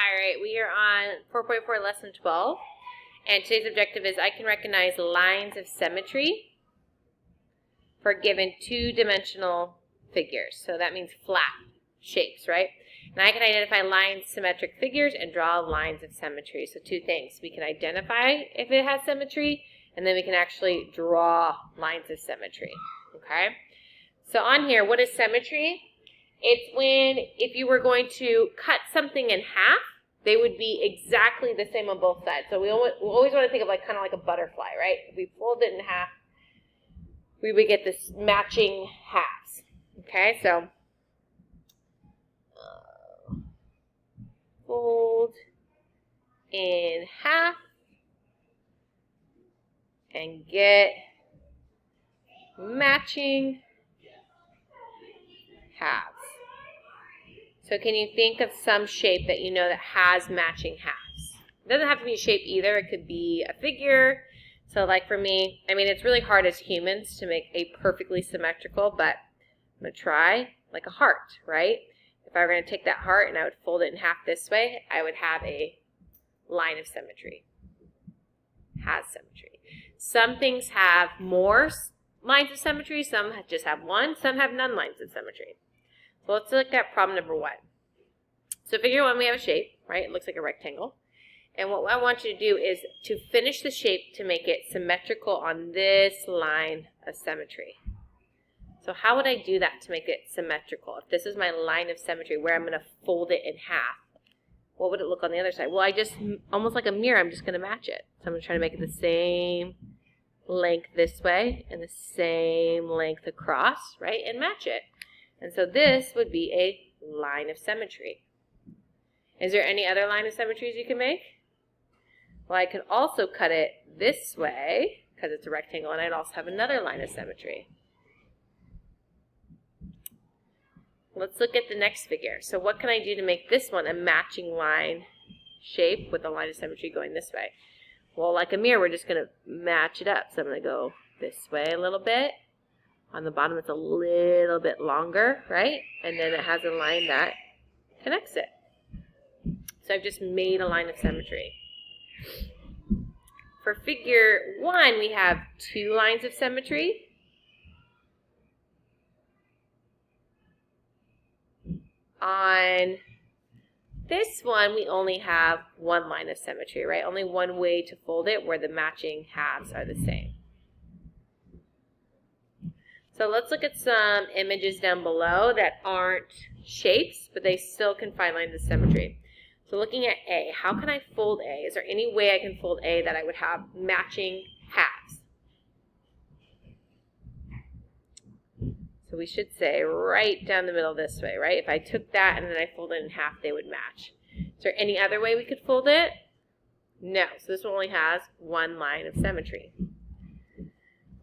Alright, we are on 4.4 lesson 12, and today's objective is I can recognize lines of symmetry for given two-dimensional figures. So that means flat shapes, right? And I can identify line symmetric figures and draw lines of symmetry. So two things. We can identify if it has symmetry, and then we can actually draw lines of symmetry, okay? So on here, what is symmetry? It's when, if you were going to cut something in half, they would be exactly the same on both sides. So we always want to think of kind of like a butterfly, right? If we fold it in half, we would get this matching halves. Okay, so fold in half and get matching halves. So can you think of some shape that you know that has matching halves? It doesn't have to be a shape either. It could be a figure. So like for me, I mean, it's really hard as humans to make a perfectly symmetrical, but I'm going to try like a heart, right? If I were going to take that heart and I would fold it in half this way, I would have a line of symmetry. Has symmetry. Some things have more lines of symmetry. Some just have one. Some have none lines of symmetry. So let's look at problem number 1. So figure 1, we have a shape, right? It looks like a rectangle. And what I want you to do is to finish the shape to make it symmetrical on this line of symmetry. So how would I do that to make it symmetrical? If this is my line of symmetry where I'm going to fold it in half, what would it look on the other side? Well, I just, almost like a mirror, I'm just going to match it. So I'm going to try to make it the same length this way and the same length across, right? And match it. And so this would be a line of symmetry. Is there any other line of symmetries you can make? Well, I could also cut it this way, because it's a rectangle, and I'd also have another line of symmetry. Let's look at the next figure. So what can I do to make this one a matching line shape with a line of symmetry going this way? Well, like a mirror, we're just going to match it up. So I'm going to go this way a little bit. On the bottom, it's a little bit longer, right? And then it has a line that connects it. So I've just made a line of symmetry. For figure 1, we have 2 lines of symmetry. On this one, we only have 1 line of symmetry, right? Only one way to fold it where the matching halves are the same. So let's look at some images down below that aren't shapes, but they still can find lines of symmetry. So looking at A, how can I fold A? Is there any way I can fold A that I would have matching halves? So we should say right down the middle this way, right? If I took that and then I folded it in half, they would match. Is there any other way we could fold it? No. So this one only has 1 line of symmetry.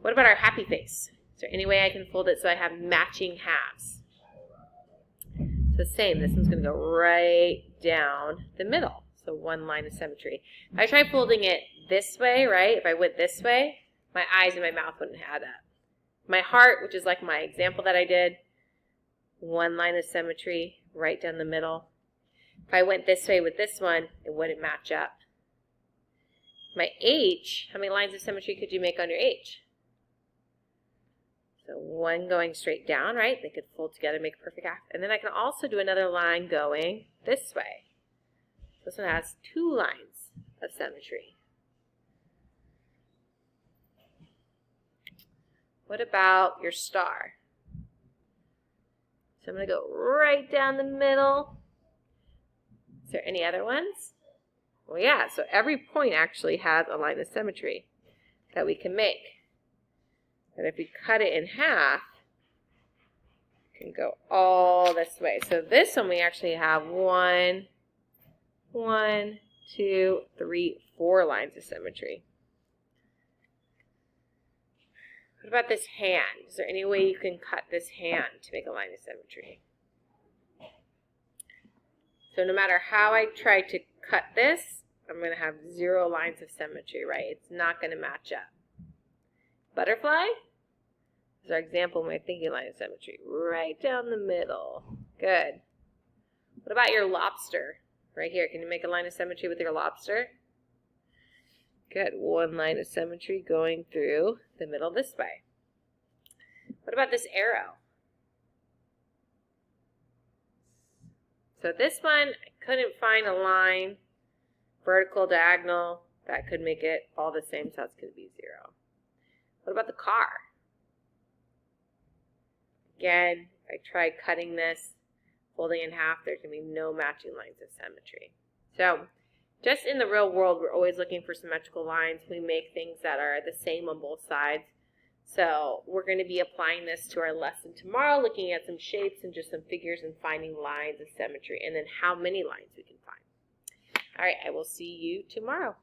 What about our happy face? Is there any way I can fold it so I have matching halves? So same, this one's going to go right down the middle. So 1 line of symmetry. If I try folding it this way, right, if I went this way, my eyes and my mouth wouldn't add up. My heart, which is like my example that I did, 1 line of symmetry right down the middle. If I went this way with this one, it wouldn't match up. My H, how many lines of symmetry could you make on your H? So 1 going straight down, right? They could fold together, make a perfect half. And then I can also do another line going this way. This one has 2 lines of symmetry. What about your star? So I'm going to go right down the middle. Is there any other ones? Well, yeah, so every point actually has a line of symmetry that we can make. And if we cut it in half, it can go all this way. So this one we actually have 1, 2, 3, 4 lines of symmetry. What about this hand? Is there any way you can cut this hand to make a line of symmetry? So no matter how I try to cut this, I'm going to have 0 lines of symmetry, right? It's not going to match up. Butterfly? This is our example of my thinking line of symmetry. Right down the middle. Good. What about your lobster? Right here. Can you make a line of symmetry with your lobster? Good. One line of symmetry going through the middle this way. What about this arrow? So this one, I couldn't find a line, vertical, diagonal, that could make it all the same, so that's going to be 0. What about the car? Again, if I try cutting this, folding in half, there's going to be no matching lines of symmetry. So just in the real world, we're always looking for symmetrical lines. We make things that are the same on both sides. So we're going to be applying this to our lesson tomorrow, looking at some shapes and just some figures and finding lines of symmetry, and then how many lines we can find. All right, I will see you tomorrow.